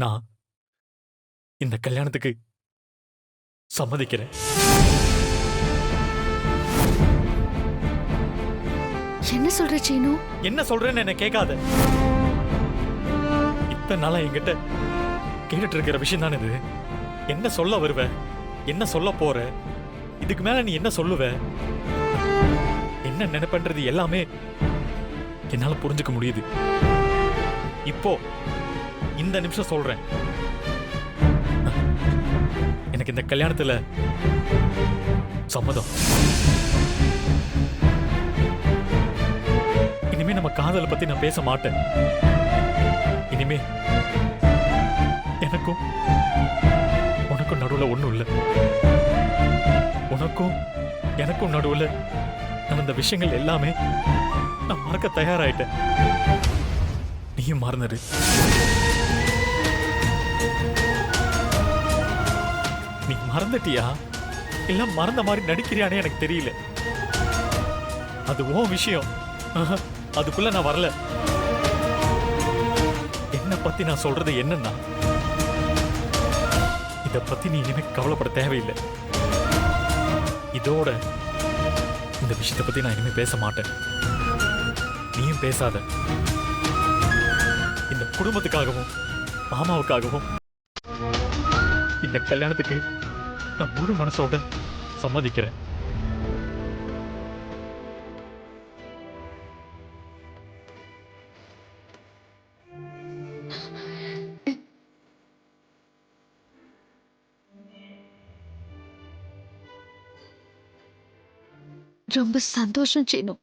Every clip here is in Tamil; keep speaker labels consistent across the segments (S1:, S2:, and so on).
S1: நான் இந்த கல்யாணத்துக்கு சம்மதிக்கிறேன்.
S2: என்ன சொல்ற சீனு?
S1: என்ன சொல்றேன்னு என்ன கேட்காத. இத்தனை நாளா என்கிட்ட கேட்டுட்டு இருக்கிற விஷயம் தானே இது. என்ன சொல்ல வருவ, என்ன சொல்ல போற, இதுக்கு மேல நீ என்ன சொல்லுவ, என்ன நினைப்பன்றது எல்லாமே என்னால புரிஞ்சுக்க முடியுது. இப்போ இந்த நிமிஷம் சொல்றேன், எனக்கு இந்த கல்யாணத்துல சம்மதம். இனிமே நம்ம காதலை பத்தி நான் பேச மாட்டேன். இனிமே எனக்கும் உனக்கும் நடுவுல ஒண்ணும் இல்ல. உனக்கும் எனக்கும் நடுவுல நடந்த விஷயங்கள் எல்லாமே நான் மறக்க தயாராயிட்டேன். நீயும் மறந்துடு. நீ மறந்துட்டியா இல்ல மறந்த மாதிரி நடிக்கிறியானே எனக்கு தெரியல. அது உன் விஷயம். அதுக்குள்ள நான் வரல. என்ன பத்தி நான் சொல்றது என்னன்னா, இத பத்தி நீ இனிமே கவலைப்பட தேவையில்லை. இதோட இந்த விஷயத்தை பத்தி நான் இனிமே பேச மாட்டேன். நீயும் பேசாத. இந்த குடும்பத்துக்காகவும் மாமாவுக்காகவும் இந்த கல்யாணத்துக்கு நான் முழு மனசோட சம்மதிக்கிறேன்.
S2: ரொம்ப சந்தோஷம் சீனு.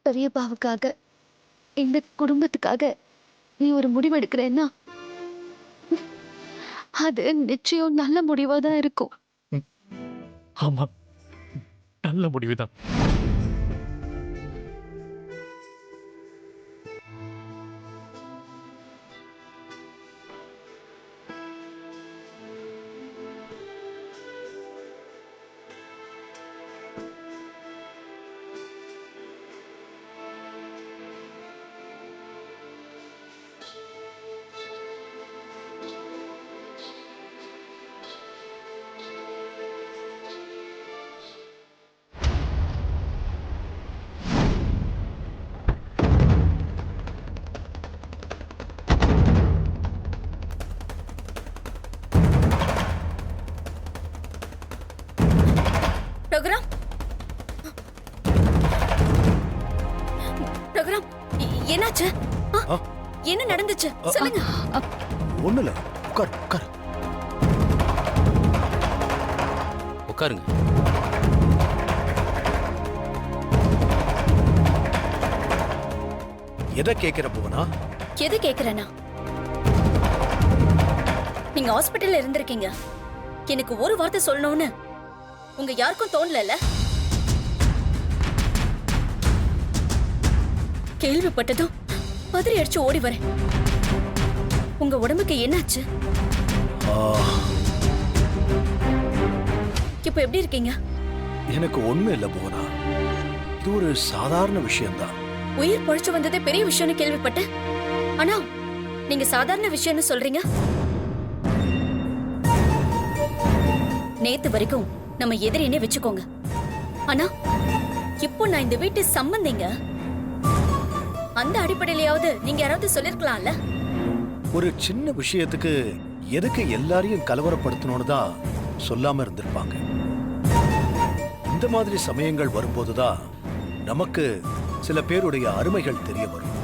S2: பெரியப்பாவுக்காக இந்த குடும்பத்துக்காக நீ ஒரு முடிவு எடுக்கிறேன்னா அது நிச்சயம் நல்ல முடிவா தான் இருக்கும்.
S1: ஆமா, நல்ல முடிவுதான்.
S3: ரகுராம், ரகுராம், என்னாச்சு? என்ன நடந்துச்சு சொல்லுங்க.
S4: ஒண்ணு இல்ல, உட்கார் உட்கார்.
S5: உட்காருங்க.
S4: எதை கேட்கிற புவனா?
S3: எது கேக்குறேனா? நீங்க ஹாஸ்பிட்டல்ல இருந்திருக்கீங்க. எனக்கு ஒரு வார்த்தை சொல்லணும்னு உங்க யாருக்கும் தோணல. கேள்விப்பட்டதும் பதறி அடிச்சு ஓடி வரேன். உங்க உடம்புக்கு என்னாச்சு? இப்ப எப்படி இருக்கீங்க?
S4: எனக்கு ஒண்ணு இல்ல புவனா, இது ஒரு சாதாரண விஷயம்தான்.
S3: உயிர் பொழைச்சு வந்ததே பெரிய விஷயம்னு கேள்விப்பட்டேன். ஆனா நீங்க சாதாரண விஷயம்னு சொல்றீங்க. நேத்து வரைக்கும் நம்ம எதிரினே வச்சுக்கோங்க. ஆனா இப்போ நான் இந்த வீட்டு சம்பந்திங்க. அந்த அடிப்படையிலாவது நீங்க யாராவது சொல்லிருக்கலாம்ல.
S4: ஒரு சின்ன விஷயத்துக்கு எதுக்கு எல்லாரையும் கலவரப்படுத்தணும்னு தான் சொல்லாம இருந்திருப்பாங்க. இந்த மாதிரி சமயங்கள் வரும்போதுதான் நமக்கு சில பேருடைய அருமைகள் தெரிய வரும்.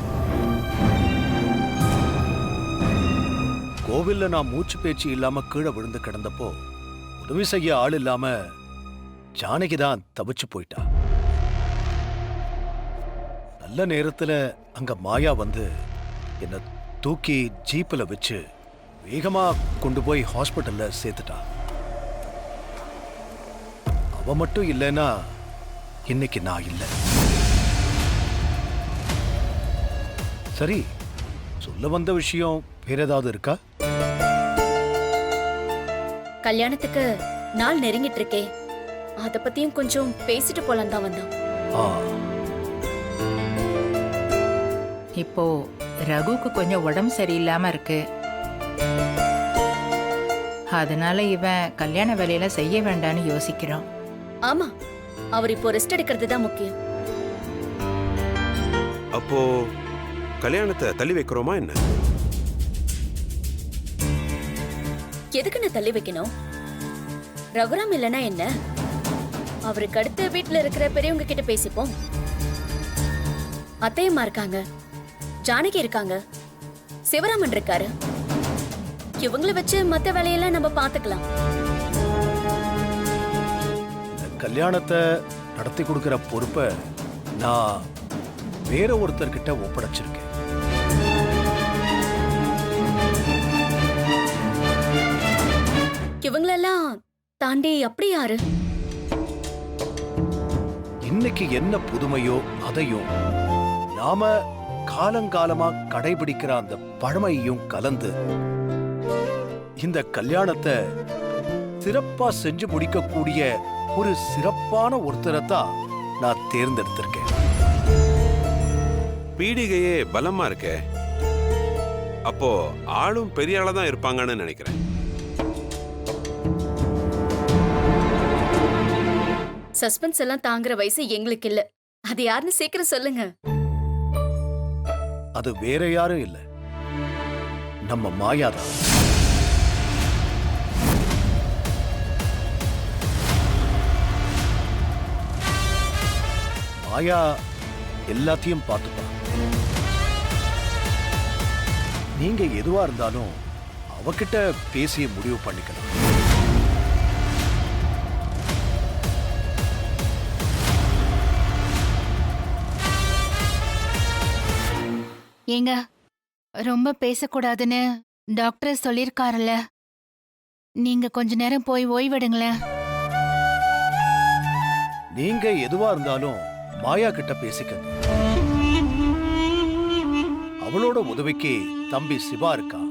S4: கோவில்ல நான் மூச்சு பேச்சு இல்லாம கீழே விழுந்து கிடந்தப்போ உதவி செய்ய ஆள் இல்லாம ஜானகி தான் தவிச்சு போயிட்டா. நல்ல நேரத்துல அங்க மாயா வந்து என்ன தூக்கி ஜீப்ல வச்சு வேகமா கொண்டு போய் ஹாஸ்பிட்டல்ல சேர்த்துட்டா. அவ மட்டும் இல்லைன்னா இன்னைக்கு நான் இல்லை. சரி, சொல்ல வந்த விஷயம் வேற ஏதாவது இருக்கா?
S3: கல்யாணத்துக்கு நாள் நெருங்கிட்டு இருக்கே, அத பத்தியும் கொஞ்சம் பேசிட்டு போலாம் தான் வந்தோம்.
S4: ஆ,
S6: இப்போ ரகுக்கு கொஞ்சம் உடம்பு சரியில்லாம இருக்கு. அதனால இவன் கல்யாண வேலையில செய்ய வேண்டாம்னு யோசிக்கிறான்.
S3: ஆமா, அவர் இப்போ ரெஸ்ட் எடுக்கிறது தான் முக்கியம்.
S7: அப்போ கல்யாணத்தை தள்ளி வைக்கிறோமா என்ன?
S3: எதுக்குன்னு தள்ளி வைக்கணும்? ரகுராம் இல்லைன்னா என்ன? அவருக்கு அடுத்த வீட்டுல இருக்கிற பெரியவங்க கிட்ட பேசிப்போம். அத்தையம்மா இருக்காங்க, ஜானகி இருக்காங்க, சிவராமன் இருக்காரு. இவங்கள வச்சு மத்த வேலையெல்லாம் நம்ம பாத்துக்கலாம்.
S4: இந்த கல்யாணத்தை நடத்தி கொடுக்கிற பொறுப்பை நான் வேற ஒருத்தர்கிட்ட ஒப்படைச்சிருக்கேன்.
S3: இவங்களெல்லாம் தாண்டி அப்படி யாரு?
S4: இன்னைக்கு என்ன புதுமையோ அதையும் நாம காலங்காலமா கடைபிடிக்கிற அந்த பழமையையும் கலந்து இந்த கல்யாணத்தை சிறப்பா செஞ்சு முடிக்கக்கூடிய ஒரு சிறப்பான ஒருத்தரை தான் நான் தேர்ந்தெடுத்திருக்கேன்.
S7: பீடிகையே பலமா இருக்கே. அப்போ ஆளும் பெரிய ஆளா தான் இருப்பாங்கன்னு நினைக்கிறேன்.
S3: சஸ்பென்ஸ் எல்லாம் தாங்குற வயசு எங்களுக்கு இல்ல. அது யாருன்னு சீக்கிரம் சொல்லுங்க.
S4: அது வேற யாரும் இல்ல, நம்ம மாயாதான். மாயா எல்லாத்தையும் பார்த்துப்பா. நீங்க எதுவா இருந்தாலும் அவகிட்ட பேசி முடிவு பண்ணிக்கலாம்.
S8: ஏங்க, ரொம்ப பேசக்கூடாதுன்னு டாக்டர் சொல்லிருக்காருல்ல, நீங்க கொஞ்ச நேரம் போய் ஓய்வெடுங்களேன்.
S4: நீங்க எதுவா இருந்தாலும் மாயா கிட்ட பேசிக்கங்க. அவளோட உதவிக்கு தம்பி சிவா இருக்கா,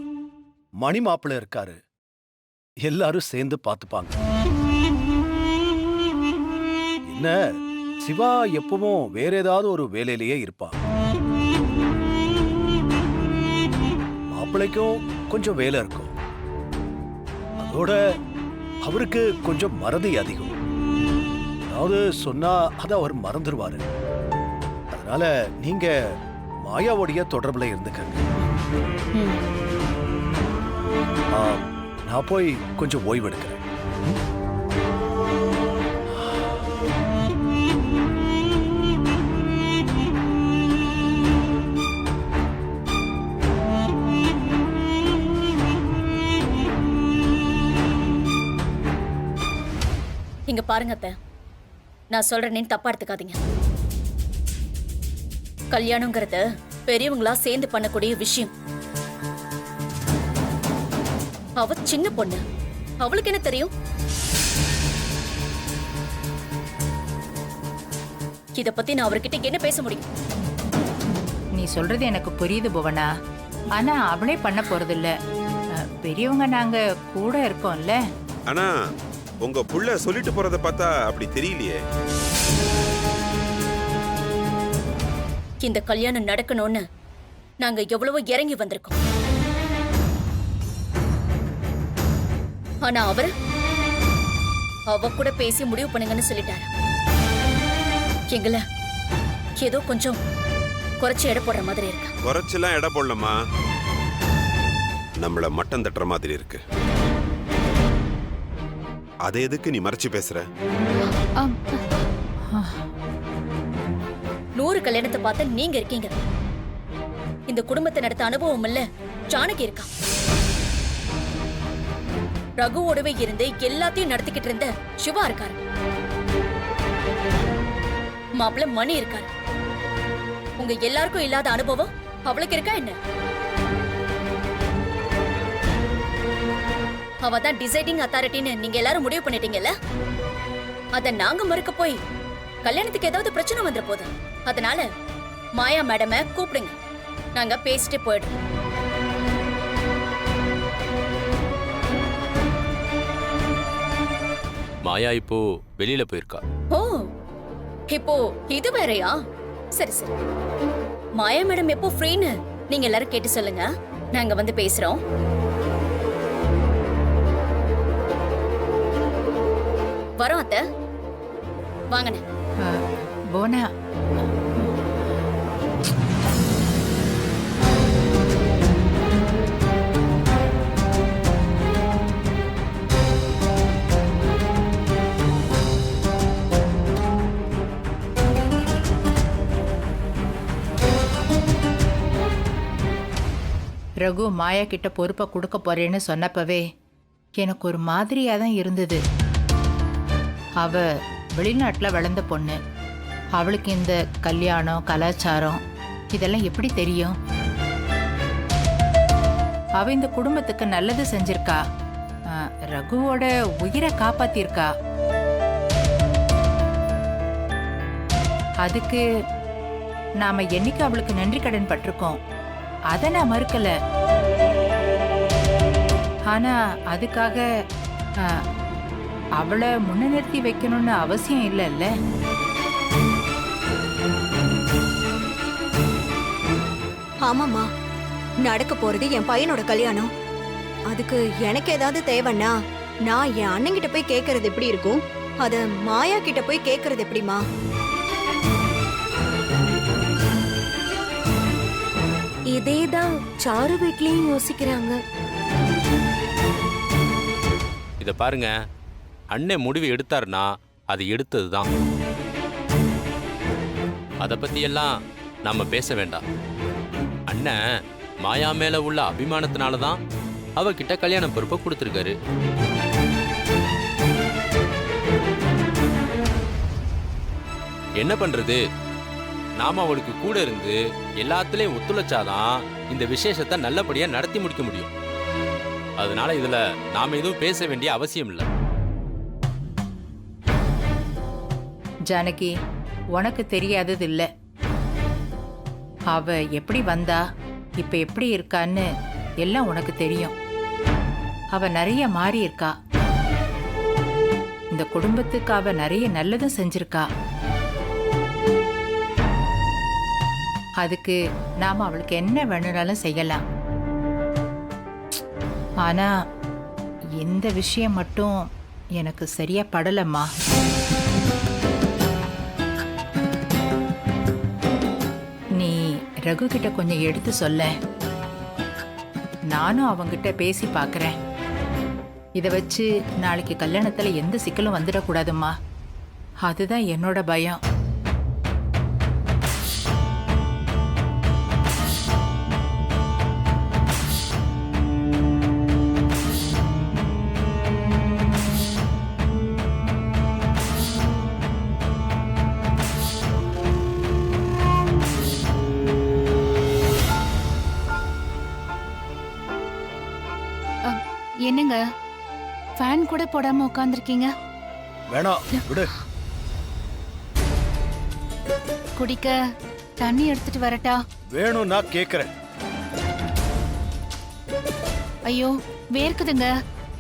S4: மணி மாப்பிள்ள இருக்காரு. எல்லாரும் சேர்ந்து பார்த்துப்பாங்க. என்ன, சிவா எப்பவும் வேற ஏதாவது ஒரு வேலையிலேயே இருப்பான். மாப்பிள்ளைக்கும் கொஞ்சம் வேலை இருக்கும். அதோட அவருக்கு கொஞ்சம் மறதி அதிகம். அதாவது சொன்னா அதை அவர் மறந்துடுவாரு. அதனால நீங்க மாயாவுடைய தொடர்புல இருந்துக்கங்க. நான் போய் கொஞ்சம் ஓய்வெடுக்கிறேன்.
S3: இங்க பாருங்க அத்தை, நான் சொல்றேன்னு தப்பா எடுத்துக்காதீங்க. கல்யாணங்கிறது பெரியவங்களா சேர்ந்து பண்ணக்கூடிய விஷயம். அவ சின்ன பொண்ணு, அவளுக்கு என்ன தெரியும்? இத பத்தி நான் அவர்கிட்ட என்ன பேச முடியும்?
S6: நீ சொல்றது எனக்கு புரியுது புவனா. ஆனா அவளே பண்ண போறதில்ல. பெரியவங்க நாங்க கூட இருக்கோம்ல.
S7: ஆனா உங்க புள்ள சொல்லிட்டு போறத பார்த்தா அப்படி தெரியலையே.
S3: இந்த கல்யாணம் நடக்கணும்னு நாங்க எவ்வளவோ இறங்கி வந்திருக்கோம். ஆனா அவ கூட பேசி முடிவு பண்ணுங்கன்னு சொல்லிட்டாரு. எங்கள ஏதோ கொஞ்சம் குறைச்சு எடை போடுற மாதிரி இருக்கு.
S7: குறைச்செல்லாம் எடை போடலமா, நம்மள மட்டம் தட்டுற மாதிரி இருக்கு. அதை எதுக்கு நீ மறைச்சு பேசுற?
S3: 100 கல்யாணத்தை பார்த்த நீங்க இருக்கீங்க. இந்த குடும்பத்தை நடத்த அனுபவம் இல்ல ஜானகி இருக்கா. ரகுவோடவே இருந்து எல்லாத்தையும் நடத்திக்கிட்டு இருந்த சிவா இருக்காரு. மாப்பிள்ள மணி இருக்காரு. உங்க எல்லாருக்கும் இல்லாத அனுபவம் அவளுக்கு இருக்கா என்ன? அவதான் டிசைடிங் அத்தாரிட்டின்னு நீங்க எல்லாரும் முடிவு பண்ணிட்டீங்கல்ல. அத நாங்க மறுக்க போய் கல்யாணத்துக்கு ஏதாவது பிரச்சனை வந்துற போது. அதனால மாயா மேடம கூப்பிடுங்க, நாங்க பேசிட்டு போயிடுறோம்.
S5: மாயா இப்போ வெளியில போயிருக்கா.
S3: ஓ, இப்போ இது வேறயா? சரி சரி. மாயா மேடம் எப்போ ஃப்ரீன்னு நீங்க எல்லாரும் கேட்டு சொல்லுங்க, நாங்க வந்து பேசுறோம். வரோம் அத்தை, வாங்கண்ணே.
S6: புவனா, ரகு மாயா கிட்ட பொறுப்பை கொடுக்க போறேன்னு சொன்னப்பவே எனக்கு ஒரு மாதிரியா தான் இருந்தது. அவ வெளிநாட்டுல வளர்ந்த பொண்ணு. அவளுக்கு இந்த கல்யாணம், கலாச்சாரம் இதெல்லாம் எப்படி தெரியும்? அவ இந்த குடும்பத்துக்கு நல்லது செஞ்சிருக்கா, ரகுவோட உயிரை காப்பாத்திருக்கா. அதுக்கு நாம என்னைக்கு அவளுக்கு நன்றி கடன் பட்டிருக்கோம், அதை நான் மறுக்கல. ஆனா அதுக்காக அவளை முன்னிறுத்தி வைக்கணும்னு அவசியம் இல்லைல்ல.
S9: ஆமாம்மா, நடக்க போறது என் பையனோட கல்யாணம். அதுக்கு எனக்கு ஏதாவது தேவைன்னா நான் என் அண்ணன் கிட்ட போய் கேக்குறது எப்படி இருக்கும்? அத மாயா கிட்ட போய் கேக்குறது எப்படிமா? இதேதான் சாரு வீட்லயும் யோசிக்கிறாங்க.
S5: இத பாருங்க, அண்ணன் முடிவு எடுத்தாருன்னா அது எடுத்தது தான். அதை பத்தி எல்லாம் நாம பேச வேண்டாம். அண்ணன் மாயா மேல உள்ள அபிமானத்தினால தான் அவகிட்ட கல்யாண பொறுப்பை கொடுத்துருக்காரு. என்ன பண்றது, நாம அவளுக்கு கூட இருந்து எல்லாத்துலயும் ஒத்துழைச்சாதான் இந்த விசேஷத்தை நல்லபடியா நடத்தி முடிக்க முடியும். அதனால இதுல நாம எதுவும் பேச வேண்டிய அவசியம் இல்லை.
S6: ஜானகி, உனக்கு தெரியாதது இல்ல. அவ எப்படி வந்தா, இப்ப எப்படி இருக்கான்னு எல்லாம் உனக்கு தெரியும். அவ நிறைய மாறி இருக்கா. இந்த குடும்பத்துக்கு அவ நிறைய நல்லதும் செஞ்சிருக்கா. அதுக்கு நாம அவளுக்கு என்ன வேணும்னாலும் செய்யலாம். ஆனா இந்த விஷயம் மட்டும் எனக்கு சரியா படலம்மா. நீ ரகு கிட்ட கொஞ்சம் எடுத்து சொல்ல. நானும் அவங்கிட்ட பேசி பார்க்கறேன். இதை வச்சு நாளைக்கு கல்யாணத்துல எந்த சிக்கலும் வந்துடக்கூடாதும்மா. அதுதான் என்னோட பயம்.
S8: என்னங்க, ஃபேன் கூட போடாம உட்கார்ந்திருக்கீங்க?
S4: வேணாம், விடு.
S8: குடிக்க தண்ணி எடுத்துட்டு வரட்டா?
S4: வேணும், நான் கேக்குறேன்.
S8: ஐயோ, வேர்க்குதுங்க,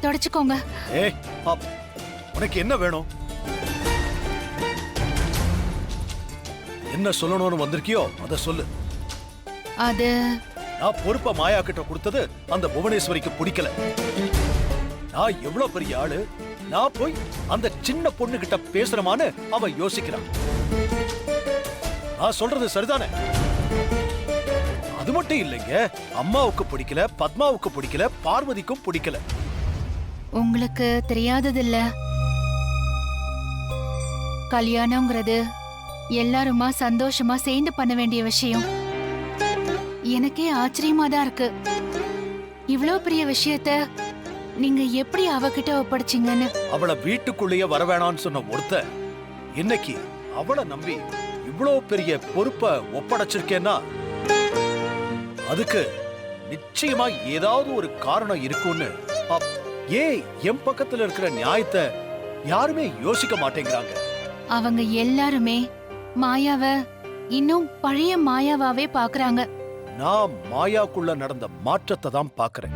S8: தொடச்சுக்கோங்க.
S4: ஏய், உனக்கு என்ன வேணும்? என்ன சொல்லணும்னு வந்திருக்கியோ அத சொல்லு.
S8: அது
S4: நான் பொறுப்பை மாயா கிட்ட கொடுத்தது அந்த புவனேஸ்வரிக்கு பிடிக்கல. நான் எவ்வளவு பெரிய ஆளு, நான் போய் அந்த சின்ன பொண்ணு கிட்ட பேசுறமான்னு அவ யோசிக்கிறான். நான் சொல்றது சரிதானே? அது மட்டும் இல்லைங்க, அம்மாவுக்கு பிடிக்கல, பத்மாவுக்கு பிடிக்கல, பார்வதிக்கும் பிடிக்கல.
S8: உங்களுக்கு தெரியாததில்ல. கல்யாணங்கிறது எல்லாருமா சந்தோஷமா சேர்ந்து பண்ண வேண்டிய விஷயம். எனக்கே ஆச்சரியமா தான் இருக்கு. இவ்ளோ பெரிய விஷயத்த நீங்க எப்படி அவகிட்ட ஒப்படைச்சீங்கன்னு.
S4: அவளை வீட்டுக்குள்ளேயே வர வேணாம்னு சொன்ன ஒருத்த இன்னைக்கு அவளை நம்பி இவ்வளவு பெரிய பொறுப்பை ஒப்படைச்சிருக்கேன்னா அதுக்கு நிச்சயமா ஏதாவது ஒரு காரணம் இருக்கும்னு ஏன் என் பக்கத்துல இருக்கிற நியாயத்தை யாருமே யோசிக்க மாட்டேங்கிறாங்க.
S8: அவங்க எல்லாருமே மாயாவ இன்னும் பழைய மாயாவாவே பாக்குறாங்க.
S4: நான் மாயாக்குள்ள நடந்த மாற்றத்தை தான் பாக்குறேன்.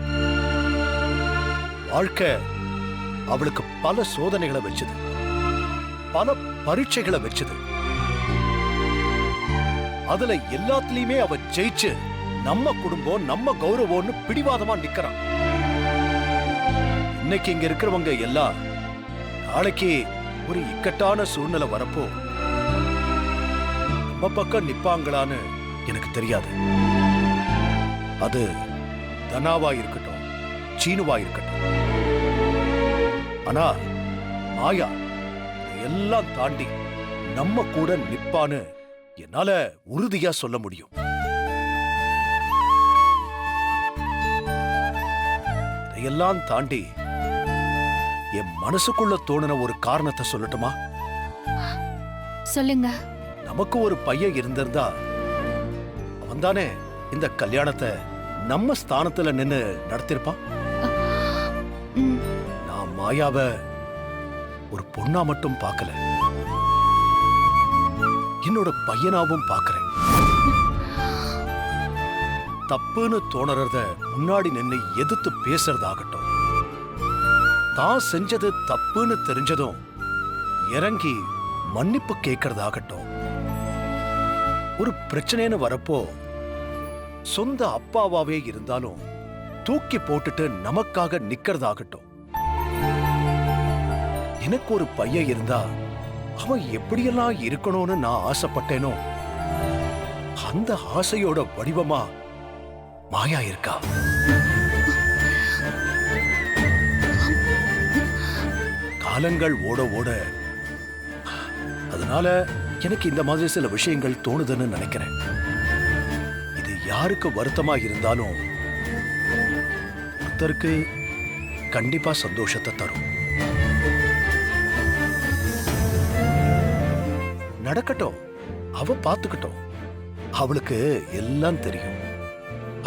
S4: வாழ்க்கை அவளுக்கு பல சோதனைகளை வச்சது, பல பரீட்சைகளை வச்சது. அதுல எல்லாத்துலயுமே அவ ஜெயிச்சு நம்ம குடும்பம் நம்ம கௌரவம்னு பிடிவாதமா நிக்கிறான். இன்னைக்கு இங்க இருக்கிறவங்க எல்லாம் நாளைக்கு ஒரு இக்கட்டான சூழ்நிலை வரப்போ நம்ம பக்கம் நிப்பாங்களான்னு எனக்கு தெரியாது. அது தனாவா இருக்கட்டும், சீனுவா இருக்கட்டும். ஆனா மாயா எல்லாம் தாண்டி நம்ம கூட நிப்பான்னு என்னால உறுதியா சொல்ல முடியும். இதையெல்லாம் தாண்டி என் மனசுக்குள்ள தோணுன ஒரு காரணத்தை சொல்லட்டுமா?
S8: சொல்லுங்க.
S4: நமக்கு ஒரு பையன் இருந்திருந்தா அவன் தானே இந்த கல்யாணத்தை நம்ம ஸ்தானத்துல நின்னு நடத்திருப்பான்.
S8: ம்,
S4: நான் மாயாவை ஒரு பொண்ணா மட்டும் பார்க்கல, என்னோட பையனாவும் பார்க்கிறேன். தப்புன்னு தோணறத முன்னாடி நின்னு எதிர்த்து பேசுறதாகட்டும், தான் செஞ்சது தப்புன்னு தெரிஞ்சதும் இறங்கி மன்னிப்பு கேட்கறதாகட்டும், ஒரு பிரச்சனைன்னு வரப்போ சொந்த அப்பாவாவே இருந்தாலும் தூக்கி போட்டுட்டு நமக்காக நிக்கிறதாகட்டும். எனக்கு ஒரு பையன் இருந்தா அவன் எப்படியெல்லாம் இருக்கணும்னு நான் ஆசைப்பட்டேனோ அந்த ஆசையோட வடிவமா மாயா இருக்கா. காலங்கள் ஓட ஓட அதனால எனக்கு இந்த மாதிரி சில விஷயங்கள் தோணுதுன்னு நினைக்கிறேன். இது யாருக்கு வருத்தமா இருந்தாலும் ஒருத்தருக்கு கண்டிப்பா சந்தோஷத்தை தரும். நடக்கட்டும், அவ பாத்துக்கட்டும். அவளுக்கு எல்லாம் தெரியும்,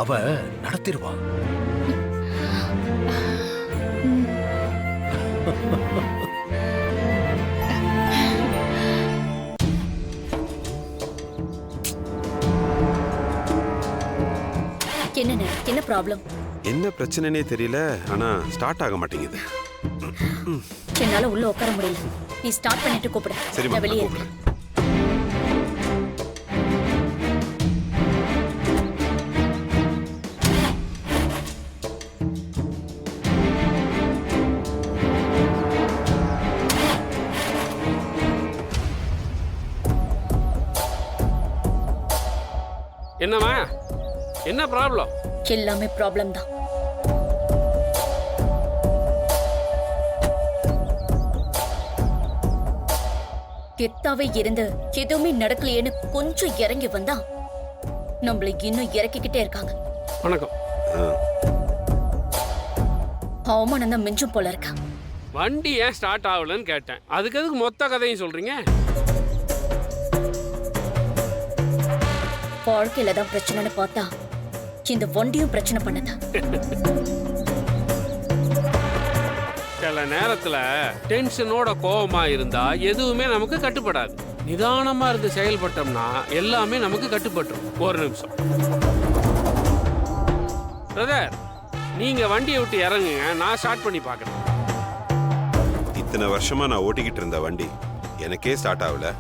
S4: அவ நடத்திடுவா.
S3: என்ன ப்ராப்ளம்?
S7: என்ன பிரச்சனைனே தெரியல, ஆனா ஸ்டார்ட் ஆக மாட்டேங்குது.
S3: என்னால உள்ள உட்கார முடியல. நீ ஸ்டார்ட் பண்ணிட்டு கூப்பிடு.
S7: சரிம்மா,
S3: நான் வெளியே
S7: நான்
S3: இருக்கேன்.
S10: என்னம்மா, என்ன ப்ராப்ளம்?
S3: எல்லாமே ப்ராப்ளம் தான். கெத்தாவே இருந்து எதுவுமே நடக்கலையேன்னு கொஞ்சம் இறங்கி வந்தா நம்மளை இன்னும் இறக்கிக்கிட்டே இருக்காங்க.
S10: வணக்கம்.
S3: அவமானம் தான் மிஞ்சும் போல இருக்கா.
S10: வண்டி ஏன் ஸ்டார்ட் ஆகலன்னு கேட்டேன். அதுக்கு எதுக்கு மொத்த கதையும் சொல்றீங்க?
S3: வாழ்க்கையில தான் பிரச்சனைன்னு பார்த்தா இந்த வண்டியும் பிரச்சனை பண்ணதா.
S10: சில நேரத்துல டென்ஷனோட கோவமா இருந்தா எதுவுமே நமக்கு கட்டுப்படாது. நிதானமா இருந்து செயல்பட்டோம்னா எல்லாமே நமக்கு கட்டுப்பட்டுரும். ஒரு நிமிஷம் பிரதர், நீங்க வண்டியை விட்டு இறங்குங்க, நான் ஸ்டார்ட் பண்ணி பார்க்கறேன்.
S7: இத்தனை வருஷமா நான் ஓட்டிக்கிட்டு இருந்த வண்டி எனக்கே ஸ்டார்ட் ஆகல,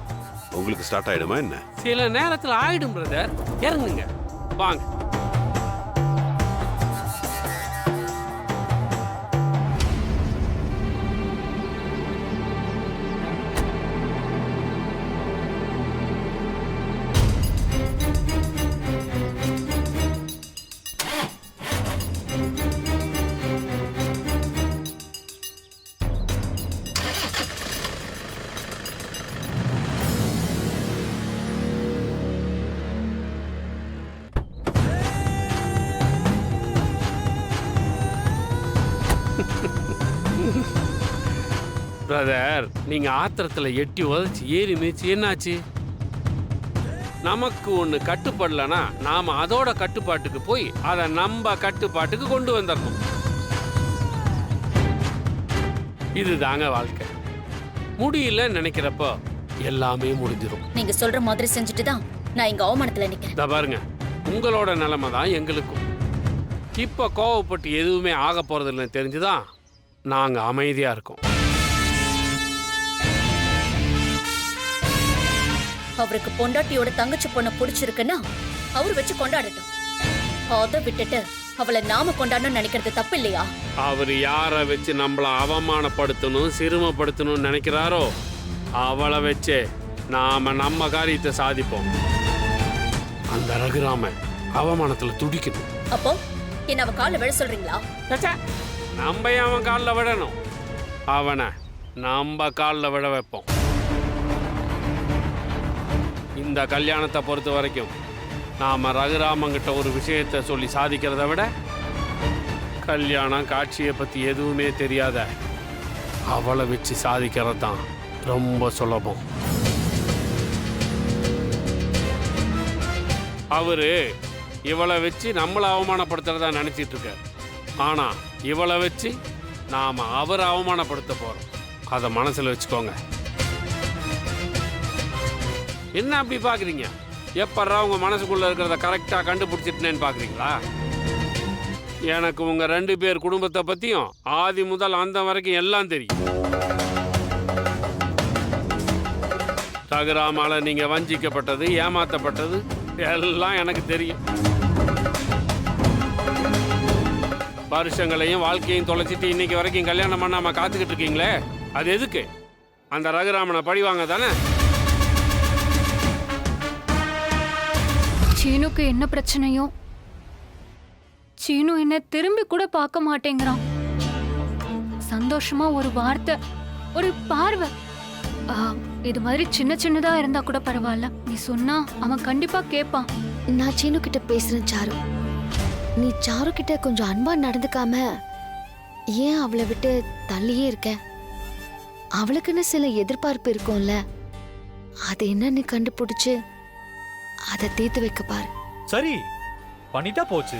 S7: உங்களுக்கு ஸ்டார்ட் ஆயிடுமா என்ன?
S10: சில நேரத்துல ஆயிடும் பிரதர், இறங்குங்க வாங்க. பிரதர், நீங்க ஆத்திரத்துல எட்டி உதச்சி ஏறி மிதிச்சு என்னாச்சு? நமக்கு ஒண்ணு கட்டுப்படலனா நாம அதோட கட்டுப்பாட்டுக்கு போய் அதை நம்ம கட்டுப்பாட்டுக்கு கொண்டு வந்துடணும். இதுதாங்க வாழ்க்கை. முடியலன்னு நினைக்கிறப்போ எல்லாமே முடிஞ்சிடும்.
S3: நீங்க சொல்ற மாதிரி செஞ்சுட்டு தான் நான் இங்க அவமானத்துல நிக்கிறேன்.
S10: இத பாருங்க, உங்களோட நிலைமை தான் எங்களுக்கும். இப்ப கோவப்பட்டு எதுவுமே ஆக போறது இல்லைன்னு தெரிஞ்சுதான் நாங்க அமைதியா இருக்கோம்.
S3: அவருக்கு பொண்டாட்டியோட தங்கச்சி பொண்ணை பிடிச்சிருக்குன்னா அவர் வச்சு கொண்டாடட்டும். அதை விட்டுட்டு அவளை நாம கொண்டாடணும்னு நினைக்கிறது தப்பு இல்லையா?
S10: அவர் யாரை வச்சு நம்மள அவமானப்படுத்தணும் சிறுமப்படுத்தணும்னு நினைக்கிறாரோ அவளை வச்சு நாம நம்ம காரியத்தை சாதிப்போம். அந்த ரகுராமன் அவமானத்துல துடிக்கணும்.
S3: அப்போ என்ன அவ கால்ல விழ சொல்றீங்களா?
S10: ச்சே, நம்ம ஏன் அவன் காலில் விடணும்? அவனை நம்ம காலில் விட வைப்போம். இந்த கல்யாணத்தை பொறுத்த வரைக்கும் நாம ரகுராமங்கிட்ட ஒரு விஷயத்தை சொல்லி சாதிக்கிறத விட கல்யாணம் காட்சியை பத்தி எதுவுமே தெரியாத அவளை வச்சு சாதிக்கிறது தான் ரொம்ப சுலபம். அவரு இவளை வச்சு நம்மளை அவமானப்படுத்துறதா நினைச்சிட்டு இருக்காரு. ஆனா இவளை வச்சு நாம அவரை அவமானப்படுத்த போறோம். அதை மனசுல வச்சுக்கோங்க. என்ன அப்படி பாக்குறீங்க? எப்பறா உங்க மனசுக்குள்ள இருக்கிறத கரெக்டா கண்டுபிடிச்சிட்டேன்னு பாக்குறீங்களா? எனக்கு உங்க 2 பேர் குடும்பத்தை பத்தியும் ஆதி முதல் அந்த வரைக்கும் எல்லாம் தெரியும். ரகுராமால நீங்க வஞ்சிக்கப்பட்டது, ஏமாத்தப்பட்டது எல்லாம் எனக்கு தெரியும். வருஷங்களையும் வாழ்க்கையும் தொலைச்சிட்டு இன்னைக்கு வரைக்கும் கல்யாணம் பண்ணாம காத்துக்கிட்டு இருக்கீங்களே, அது எதுக்கு? அந்த ரகுராமனை பழிவாங்க தானே?
S8: சீனுக்கு என்ன பிரச்சனையோ, சீனு என்ன திரும்பி கூட பார்க்க மாட்டேங்கிறான். சந்தோஷமா ஒரு வார்த்தை, ஒரு பார்வை, இது மாதிரி சின்ன சின்னதா இருந்தா கூட பரவாயில்ல, நீ சொன்னா அவன் கண்டிப்பா கேட்பான்.
S2: நான் சீனு கிட்ட பேசுறேன் சாரு. நீ சாரு கிட்ட கொஞ்சம் அன்பா நடந்துக்காம ஏன் அவளை விட்டு தள்ளியே இருக்க? அவளுக்குன்னு சில எதிர்பார்ப்பு இருக்கும்ல, அது என்னன்னு கண்டுபிடிச்சு அதை தீர்த்து வைக்க பாரு.
S1: சரி பண்ணிட்டா போச்சு.